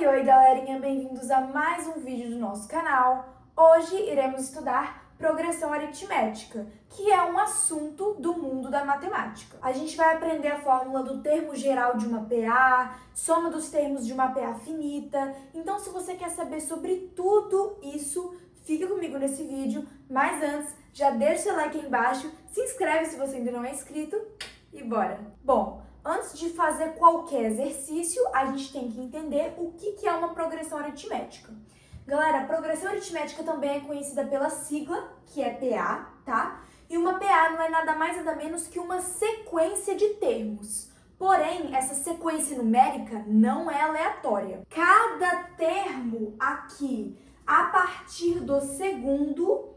Oi, galerinha! Bem-vindos a mais um vídeo do nosso canal. Hoje iremos estudar progressão aritmética, que é um assunto do mundo da matemática. A gente vai aprender a fórmula do termo geral de uma PA, soma dos termos de uma PA finita. Então, se você quer saber sobre tudo isso, fica comigo nesse vídeo. Mas antes, já deixa o seu like aí embaixo, se inscreve se você ainda não é inscrito e bora! Bom, antes de fazer qualquer exercício, a gente tem que entender o que é uma progressão aritmética. Galera, a progressão aritmética também é conhecida pela sigla, que é PA, tá? E uma PA não é nada mais nada menos que uma sequência de termos. Porém, essa sequência numérica não é aleatória. Cada termo aqui, a partir do segundo,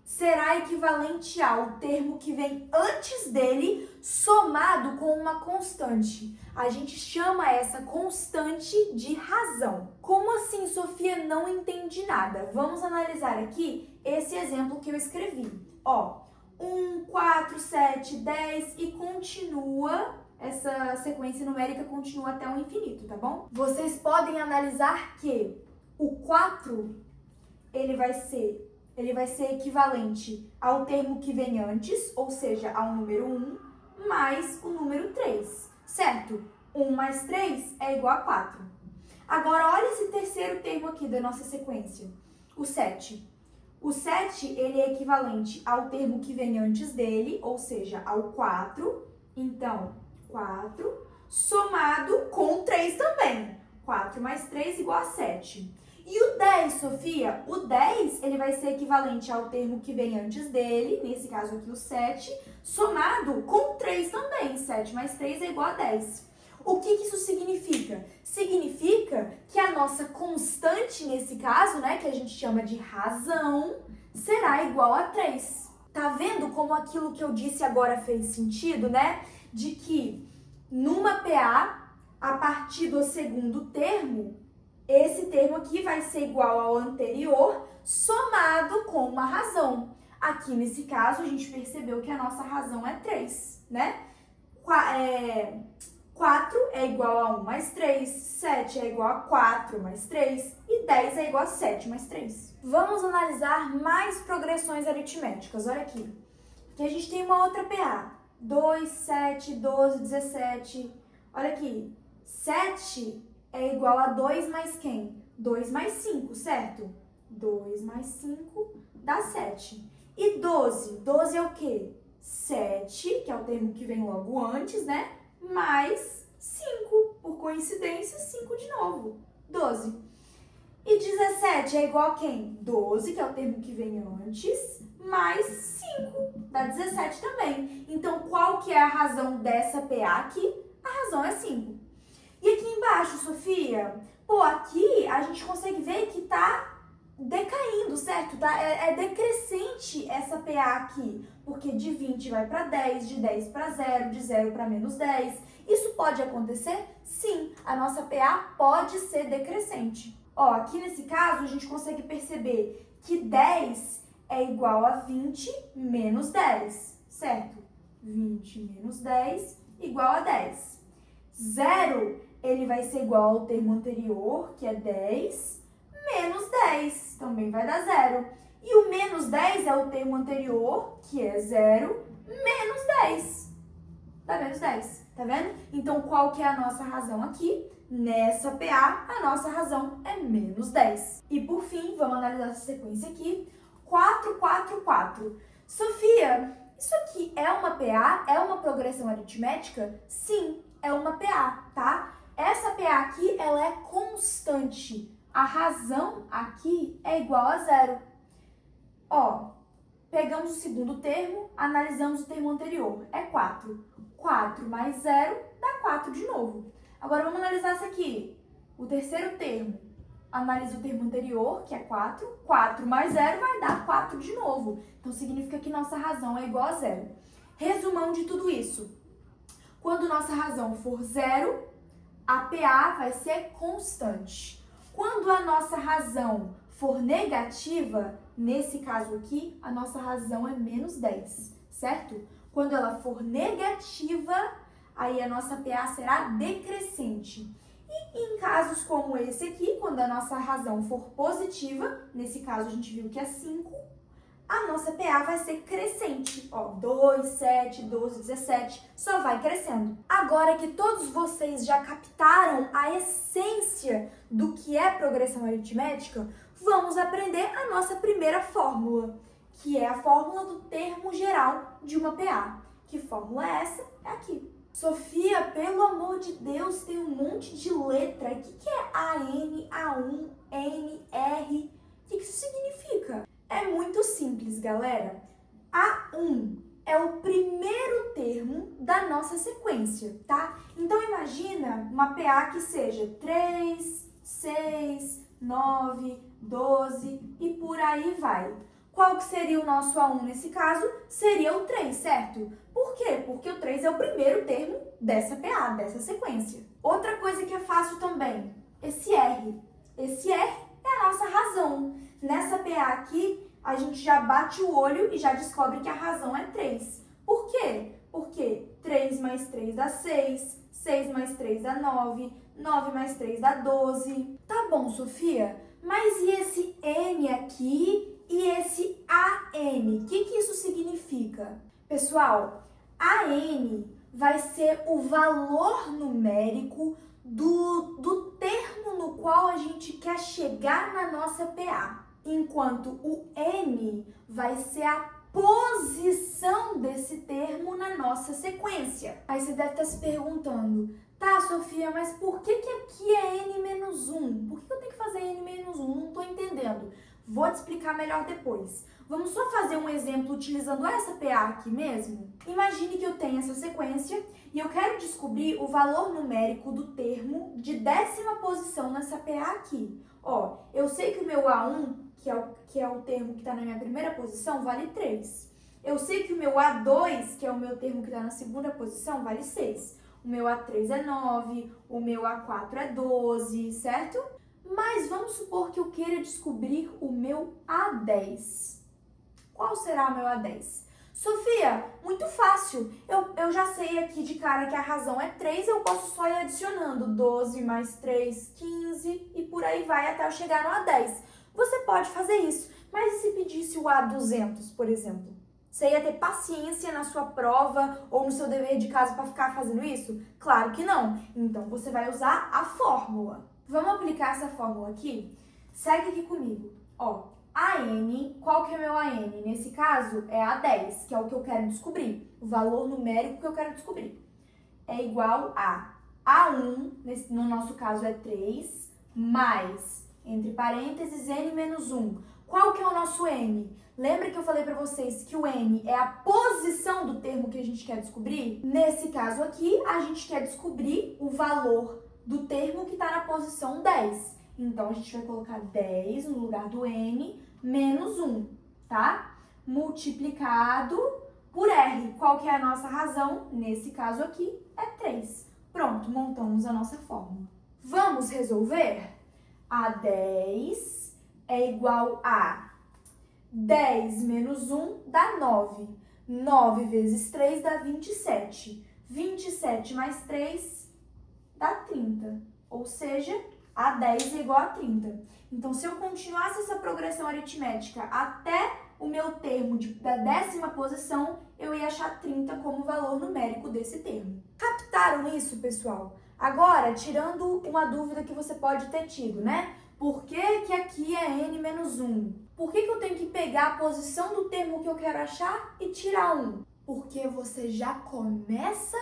será equivalente ao termo que vem antes dele, somado com uma constante. A gente chama essa constante de razão. Como assim, Sofia? Não entendi nada. Vamos analisar aqui esse exemplo que eu escrevi. Ó, 1, 4, 7, 10 e continua, essa sequência numérica continua até o infinito, tá bom? Vocês podem analisar que o 4, ele vai ser equivalente ao termo que vem antes, ou seja, ao número 1, mais o número 3, certo? 1 mais 3 é igual a 4. Agora, olha esse terceiro termo aqui da nossa sequência, o 7. O 7, ele é equivalente ao termo que vem antes dele, ou seja, ao 4. Então, 4, somado com 3 também. 4 mais 3 igual a 7. E o 10, Sofia? O 10, ele vai ser equivalente ao termo que vem antes dele, nesse caso aqui o 7, somado com 3 também. 7 mais 3 é igual a 10. O que isso significa? Significa que a nossa constante, nesse caso, né, que a gente chama de razão, será igual a 3. Tá vendo como aquilo que eu disse agora fez sentido, né? De que numa PA, a partir do segundo termo, esse termo aqui vai ser igual ao anterior, somado com uma razão. Aqui, nesse caso, a gente percebeu que a nossa razão é 3, né? 4 é igual a 1 mais 3, 7 é igual a 4 mais 3 e 10 é igual a 7 mais 3. Vamos analisar mais progressões aritméticas. Olha aqui, que a gente tem uma outra PA. 2, 7, 12, 17. Olha aqui, 7 é igual a 2 mais quem? 2 mais 5, certo? 2 mais 5 dá 7. E 12? 12 é o quê? 7, que é o termo que vem logo antes, né? Mais 5. Por coincidência, 5 de novo. 12. E 17 é igual a quem? 12, que é o termo que vem antes, mais 5. Dá 17 também. Então, qual que é a razão dessa PA aqui? A razão é 5. E aqui embaixo, Sofia, pô, aqui a gente consegue ver que tá decaindo, certo? É decrescente essa PA aqui, porque de 20 vai para 10, de 10 para 0, de 0 para menos 10. Isso pode acontecer? Sim, a nossa PA pode ser decrescente. Ó, aqui nesse caso a gente consegue perceber que 10 é igual a 20 menos 10, certo? 20 menos 10 igual a 10. 0, ele vai ser igual ao termo anterior, que é 10, menos 10, também vai dar 0. E o menos 10 é o termo anterior, que é 0, menos 10. Dá menos 10, tá vendo? Então, qual que é a nossa razão aqui? Nessa PA, a nossa razão é menos 10. E por fim, vamos analisar essa sequência aqui. 4, 4, 4. Sofia, isso aqui é uma PA? É uma progressão aritmética? Sim, é uma PA, tá? Essa PA aqui, ela é constante. A razão aqui é igual a 0. Ó, pegamos o segundo termo, analisamos o termo anterior. É 4. 4 mais 0 dá 4 de novo. Agora, vamos analisar isso aqui. O terceiro termo. Analisa o termo anterior, que é 4. 4 mais 0 vai dar 4 de novo. Então, significa que nossa razão é igual a 0. Resumão de tudo isso. Quando nossa razão for 0, a PA vai ser constante. Quando a nossa razão for negativa, nesse caso aqui, a nossa razão é menos 10, certo? Quando ela for negativa, aí a nossa PA será decrescente. E em casos como esse aqui, quando a nossa razão for positiva, nesse caso a gente viu que é 5, a nossa PA vai ser crescente. Ó, 2, 7, 12, 17, só vai crescendo. Agora que todos vocês já captaram a essência do que é progressão aritmética, vamos aprender a nossa primeira fórmula, que é a fórmula do termo geral de uma PA. Que fórmula é essa? É aqui. Sofia, pelo amor de Deus, tem um monte de letra. O que é AN, A1, N, R? O que isso significa? É muito simples, galera. A1 é o primeiro termo da nossa sequência, tá? Então, imagina uma PA que seja 3, 6, 9, 12 e por aí vai. Qual que seria o nosso A1 nesse caso? Seria o 3, certo? Por quê? Porque o 3 é o primeiro termo dessa PA, dessa sequência. Outra coisa que é fácil também, esse R. Esse R é a nossa razão. Nessa PA aqui, a gente já bate o olho e já descobre que a razão é 3. Por quê? Porque 3 mais 3 dá 6, 6 mais 3 dá 9, 9 mais 3 dá 12. Tá bom, Sofia, mas e esse N aqui e esse AN? O que isso significa? Pessoal, AN vai ser o valor numérico do termo no qual a gente quer chegar na nossa PA, enquanto o N vai ser a posição desse termo na nossa sequência. Aí você deve estar se perguntando, tá, Sofia, mas por que aqui é N-1? Por que eu tenho que fazer N-1? Não estou entendendo. Vou te explicar melhor depois. Vamos só fazer um exemplo utilizando essa PA aqui mesmo? Imagine que eu tenho essa sequência e eu quero descobrir o valor numérico do termo de 10ª posição nessa PA aqui. Ó, eu sei que o meu A1, que é o termo que está na minha primeira posição, vale 3. Eu sei que o meu A2, que é o meu termo que está na segunda posição, vale 6. O meu A3 é 9, o meu A4 é 12, certo? Mas vamos supor que eu queira descobrir o meu A10. Qual será o meu A10? Sofia, muito fácil. Eu já sei aqui de cara que a razão é 3, eu posso só ir adicionando 12 mais 3, 15 e por aí vai até eu chegar no A10. Você pode fazer isso, mas e se pedisse o A200, por exemplo? Você ia ter paciência na sua prova ou no seu dever de casa para ficar fazendo isso? Claro que não. Então você vai usar a fórmula. Vamos aplicar essa fórmula aqui? Segue aqui comigo. Ó, AN, qual que é o meu AN? Nesse caso, é A10, que é o que eu quero descobrir. O valor numérico que eu quero descobrir. É igual a A1, no nosso caso é 3, mais, entre parênteses, N-1. Qual que é o nosso N? Lembra que eu falei para vocês que o N é a posição do termo que a gente quer descobrir? Nesse caso aqui, a gente quer descobrir o valor do termo que está na posição 10. Então, a gente vai colocar 10 no lugar do N menos 1, tá? Multiplicado por R. Qual que é a nossa razão? Nesse caso aqui, é 3. Pronto, montamos a nossa fórmula. Vamos resolver? A10 é igual a 10 menos 1 dá 9. 9 vezes 3 dá 27. 27 mais 3 dá 30. Ou seja, A10 é igual a 30. Então, se eu continuasse essa progressão aritmética até o meu termo da 10ª posição, eu ia achar 30 como valor numérico desse termo. Captaram isso, pessoal? Agora, tirando uma dúvida que você pode ter tido, né? Por que que aqui é N-1? Por que eu tenho que pegar a posição do termo que eu quero achar e tirar 1? Porque você já começa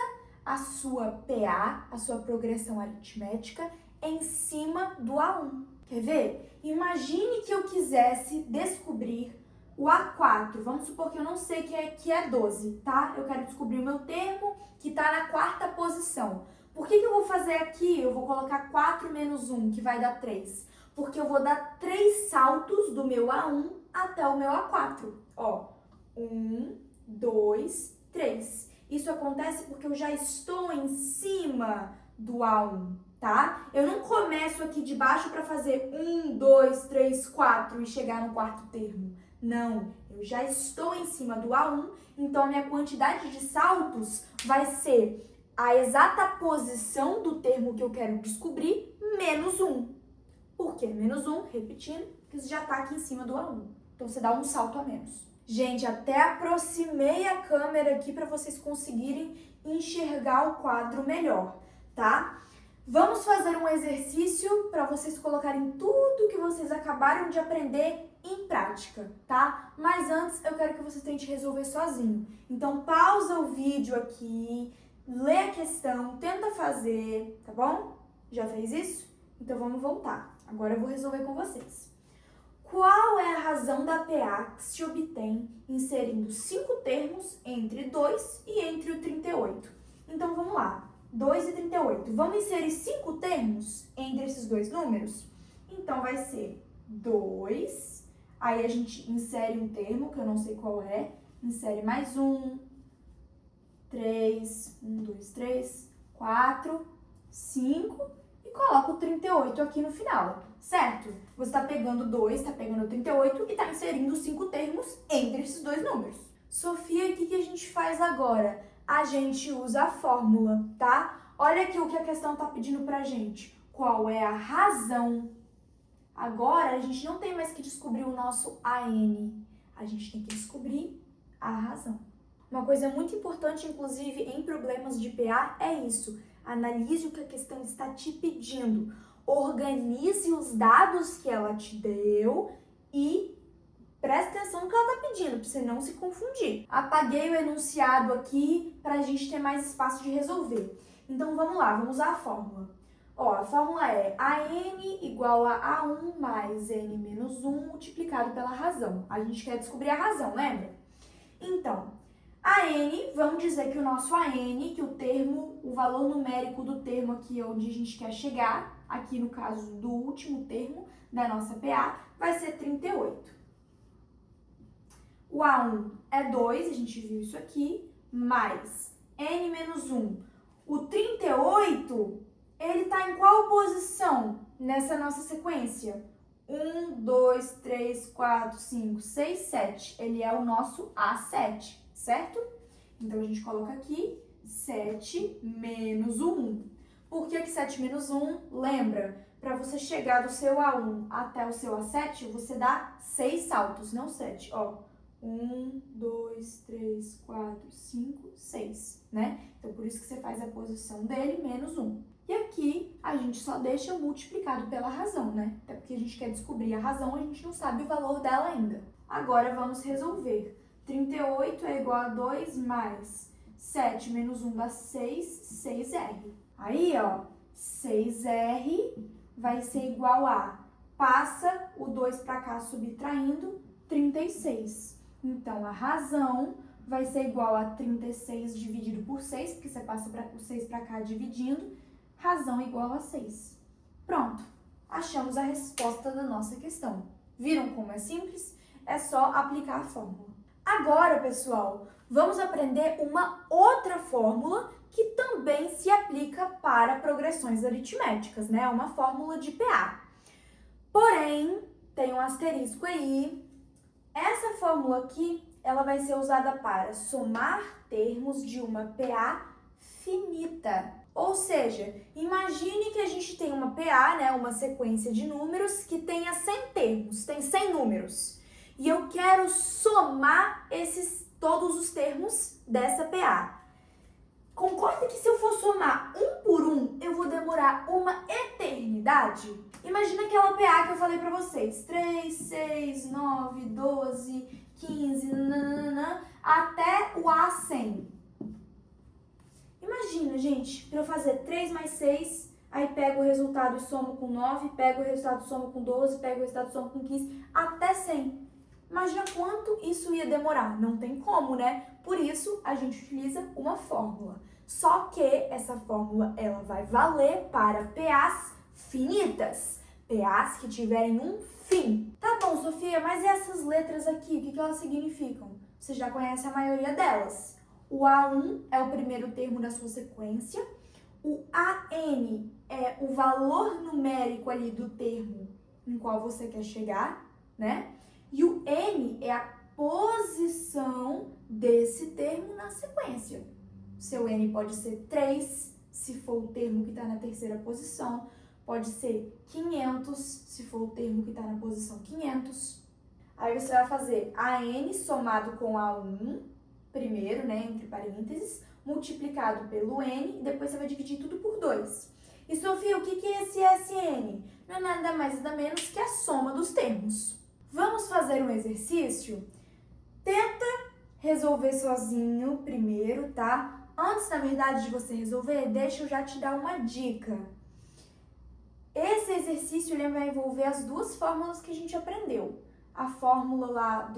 a sua PA, a sua progressão aritmética, em cima do A1. Quer ver? Imagine que eu quisesse descobrir o A4. Vamos supor que eu não sei que é 12, tá? Eu quero descobrir o meu termo que está na 4ª posição. Por que eu vou fazer aqui? Eu vou colocar 4 menos 1, que vai dar 3. Porque eu vou dar 3 saltos do meu A1 até o meu A4. Ó, 1, 2, 3. Isso acontece porque eu já estou em cima do A1, tá? Eu não começo aqui de baixo para fazer 1, 2, 3, 4 e chegar no 4º termo. Não, eu já estou em cima do A1, então a minha quantidade de saltos vai ser a exata posição do termo que eu quero descobrir, menos 1. Por quê? Menos 1, repetindo, porque você já está aqui em cima do A1. Então, você dá um salto a menos. Gente, até aproximei a câmera aqui para vocês conseguirem enxergar o quadro melhor, tá? Vamos fazer um exercício para vocês colocarem tudo que vocês acabaram de aprender em prática, tá? Mas antes, eu quero que vocês tentem resolver sozinho. Então, pausa o vídeo aqui, lê a questão, tenta fazer, tá bom? Já fez isso? Então, vamos voltar. Agora eu vou resolver com vocês. Qual é a razão da PA que se obtém inserindo 5 termos entre 2 e entre o 38? Então, vamos lá. 2 e 38. Vamos inserir 5 termos entre esses dois números? Então, vai ser 2. Aí, a gente insere um termo, que eu não sei qual é. Insere mais 1. 3. 1, 2, 3. 4. 5. E coloca o 38 aqui no final, certo? Você está pegando 2, está pegando o 38 e está inserindo 5 termos entre esses dois números. Sofia, o que a gente faz agora? A gente usa a fórmula, tá? Olha aqui o que a questão está pedindo pra gente. Qual é a razão? Agora, a gente não tem mais que descobrir o nosso AN. A gente tem que descobrir a razão. Uma coisa muito importante, inclusive, em problemas de PA é isso. Analise o que a questão está te pedindo. Organize os dados que ela te deu e preste atenção no que ela está pedindo, para você não se confundir. Apaguei o enunciado aqui para a gente ter mais espaço de resolver. Então, vamos lá, vamos usar a fórmula. Ó, a fórmula é AN igual a A1 mais N menos 1 multiplicado pela razão. A gente quer descobrir a razão, lembra? Então, AN, vamos dizer que o nosso AN, que o termo, o valor numérico do termo aqui onde a gente quer chegar, aqui no caso do último termo da nossa PA, vai ser 38. O A1 é 2, a gente viu isso aqui, mais N menos 1. O 38, ele está em qual posição nessa nossa sequência? 1, 2, 3, 4, 5, 6, 7. Ele é o nosso A7, certo? Então, a gente coloca aqui 7 menos o 1. Por que 7 menos 1? Lembra, para você chegar do seu A1 até o seu A7, você dá 6 saltos, não 7. Ó, 1, 2, 3, 4, 5, 6, né? Então, por isso que você faz a posição dele, menos 1. E aqui, a gente só deixa multiplicado pela razão, né? Até porque a gente quer descobrir a razão, a gente não sabe o valor dela ainda. Agora, vamos resolver. 38 é igual a 2 mais 7 menos 1 dá 6, 6R. Aí, ó, 6R vai ser igual a, passa o 2 para cá subtraindo, 36. Então, a razão vai ser igual a 36 dividido por 6, porque você passa o 6 para cá dividindo, razão igual a 6. Pronto, achamos a resposta da nossa questão. Viram como é simples? É só aplicar a fórmula. Agora, pessoal, vamos aprender uma outra fórmula que também se aplica para progressões aritméticas, né? Uma fórmula de PA. Porém, tem um asterisco aí. Essa fórmula aqui, ela vai ser usada para somar termos de uma PA finita. Ou seja, imagine que a gente tem uma PA, né, uma sequência de números que tenha 100 termos, tem 100 números. E eu quero somar todos os termos dessa PA. Concorda que se eu for somar um por um, eu vou demorar uma eternidade? Imagina aquela PA que eu falei pra vocês. 3, 6, 9, 12, 15, nananana, até o A100. Imagina, gente, para eu fazer 3 mais 6, aí pego o resultado e somo com 9, pego o resultado e somo com 12, pego o resultado e somo com 15, até 100. Imagina quanto isso ia demorar. Não tem como, né? Por isso, a gente utiliza uma fórmula. Só que essa fórmula, ela vai valer para PAs finitas. PAs que tiverem um fim. Tá bom, Sofia, mas e essas letras aqui, o que elas significam? Você já conhece a maioria delas. O A1 é o primeiro termo da sua sequência. O AN é o valor numérico ali do termo em qual você quer chegar, né? E o N é a posição desse termo na sequência, seu N pode ser 3, se for o termo que está na terceira posição. Pode ser 500, se for o termo que está na posição 500. Aí você vai fazer AN somado com A1, primeiro, né, entre parênteses, multiplicado pelo N, e depois você vai dividir tudo por 2. E, Sofia, o que é esse SN? Não é nada mais nada menos que a soma dos termos. Vamos fazer um exercício? Tenta resolver sozinho primeiro, tá? Antes, na verdade, de você resolver, deixa eu já te dar uma dica. Esse exercício ele vai envolver as duas fórmulas que a gente aprendeu. A fórmula lá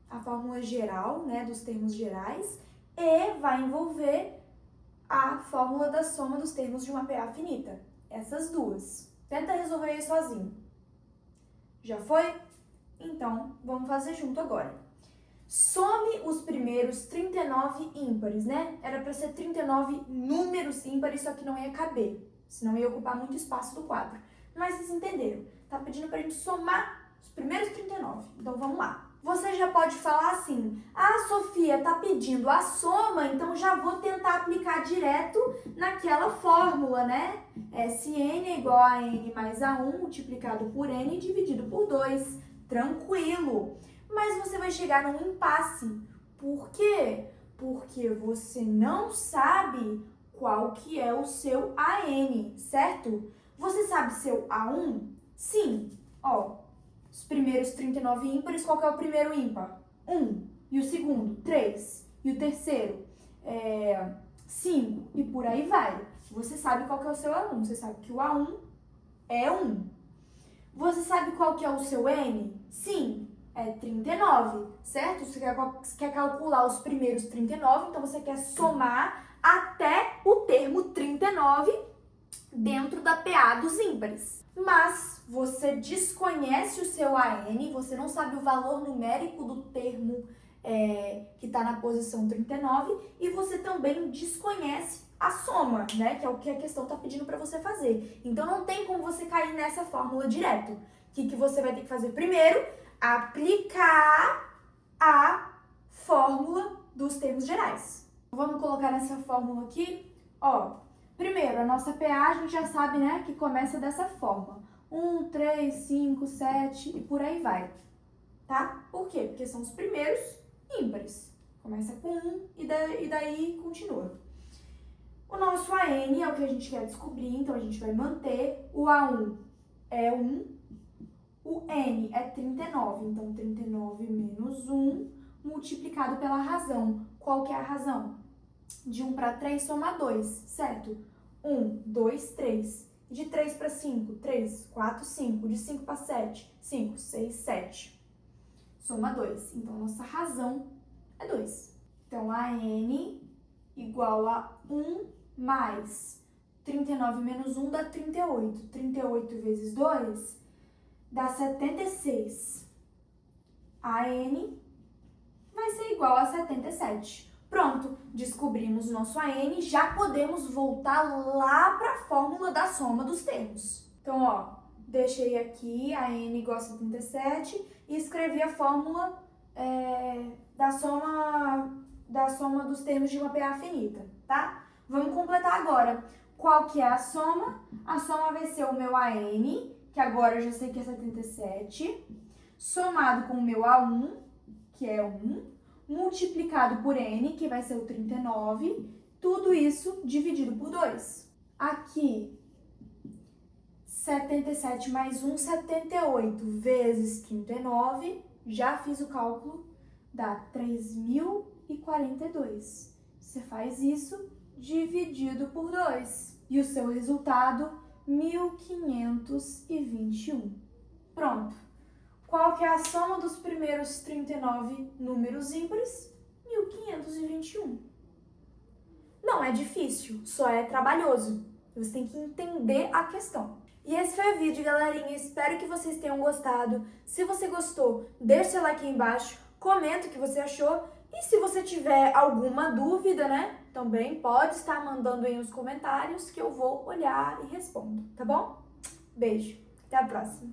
a fórmula geral, né, dos termos gerais, e vai envolver a fórmula da soma dos termos de uma PA finita. Essas duas. Tenta resolver isso sozinho. Já foi? Então, vamos fazer junto agora. Some os primeiros 39 ímpares, né? Era para ser 39 números ímpares, só que não ia caber. Senão ia ocupar muito espaço do quadro. Mas vocês entenderam. Tá pedindo pra gente somar os primeiros 39. Então vamos lá. Você já pode falar assim: ah, Sofia, tá pedindo a soma, então já vou tentar aplicar direto naquela fórmula, né? SN é igual a N mais A1 multiplicado por N dividido por 2. Tranquilo. Mas você vai chegar num impasse. Por quê? Porque você não sabe qual que é o seu AN, certo? Você sabe seu A1? Sim. Ó, os primeiros 39 ímpares, qual que é o primeiro ímpar? 1. E o segundo? 3. E o terceiro? 5. E por aí vai. Você sabe qual que é o seu A1. Você sabe que o A1 é 1. Você sabe qual que é o seu N? Sim. É 39, certo? Você quer calcular os primeiros 39, então você quer somar até o termo 39 dentro da PA dos ímpares. Mas você desconhece o seu AN, você não sabe o valor numérico do termo que está na posição 39 e você também desconhece a soma, né? Que é o que a questão está pedindo para você fazer. Então não tem como você cair nessa fórmula direto. O que você vai ter que fazer primeiro? Aplicar a fórmula dos termos gerais. Vamos colocar nessa fórmula aqui, ó. Primeiro, a nossa PA a gente já sabe, né, que começa dessa forma. 1, 3, 5, 7 e por aí vai, tá? Por quê? Porque são os primeiros ímpares. Começa com 1 e daí continua. O nosso AN é o que a gente quer descobrir, então a gente vai manter. O A1 é 1. O N é 39, então 39 menos 1 multiplicado pela razão. Qual que é a razão? De 1 para 3 soma 2, certo? 1, 2, 3. De 3 para 5, 3, 4, 5. De 5 para 7, 5, 6, 7. Soma 2. Então, nossa razão é 2. Então, a N igual a 1 mais 39 menos 1 dá 38. 38 vezes 2 dá 76. A N vai ser igual a 77. Pronto, descobrimos o nosso AN, já podemos voltar lá para a fórmula da soma dos termos. Então, ó, deixei aqui a N igual a 77 e escrevi a fórmula da soma dos termos de uma PA finita, tá? Vamos completar agora. Qual que é a soma? A soma vai ser o meu AN, que agora eu já sei que é 77, somado com o meu A1, que é 1, multiplicado por N, que vai ser o 39, tudo isso dividido por 2. Aqui, 77 mais 1, 78, vezes 39, já fiz o cálculo, dá 3.042. Você faz isso dividido por 2. E o seu resultado, 1.521. Pronto. Qual que é a soma dos primeiros 39 números ímpares? 1.521. Não é difícil, só é trabalhoso. Você tem que entender a questão. E esse foi o vídeo, galerinha. Espero que vocês tenham gostado. Se você gostou, deixa seu like aí embaixo, comenta o que você achou. E se você tiver alguma dúvida, né, também pode estar mandando aí nos comentários que eu vou olhar e respondo, tá bom? Beijo, até a próxima.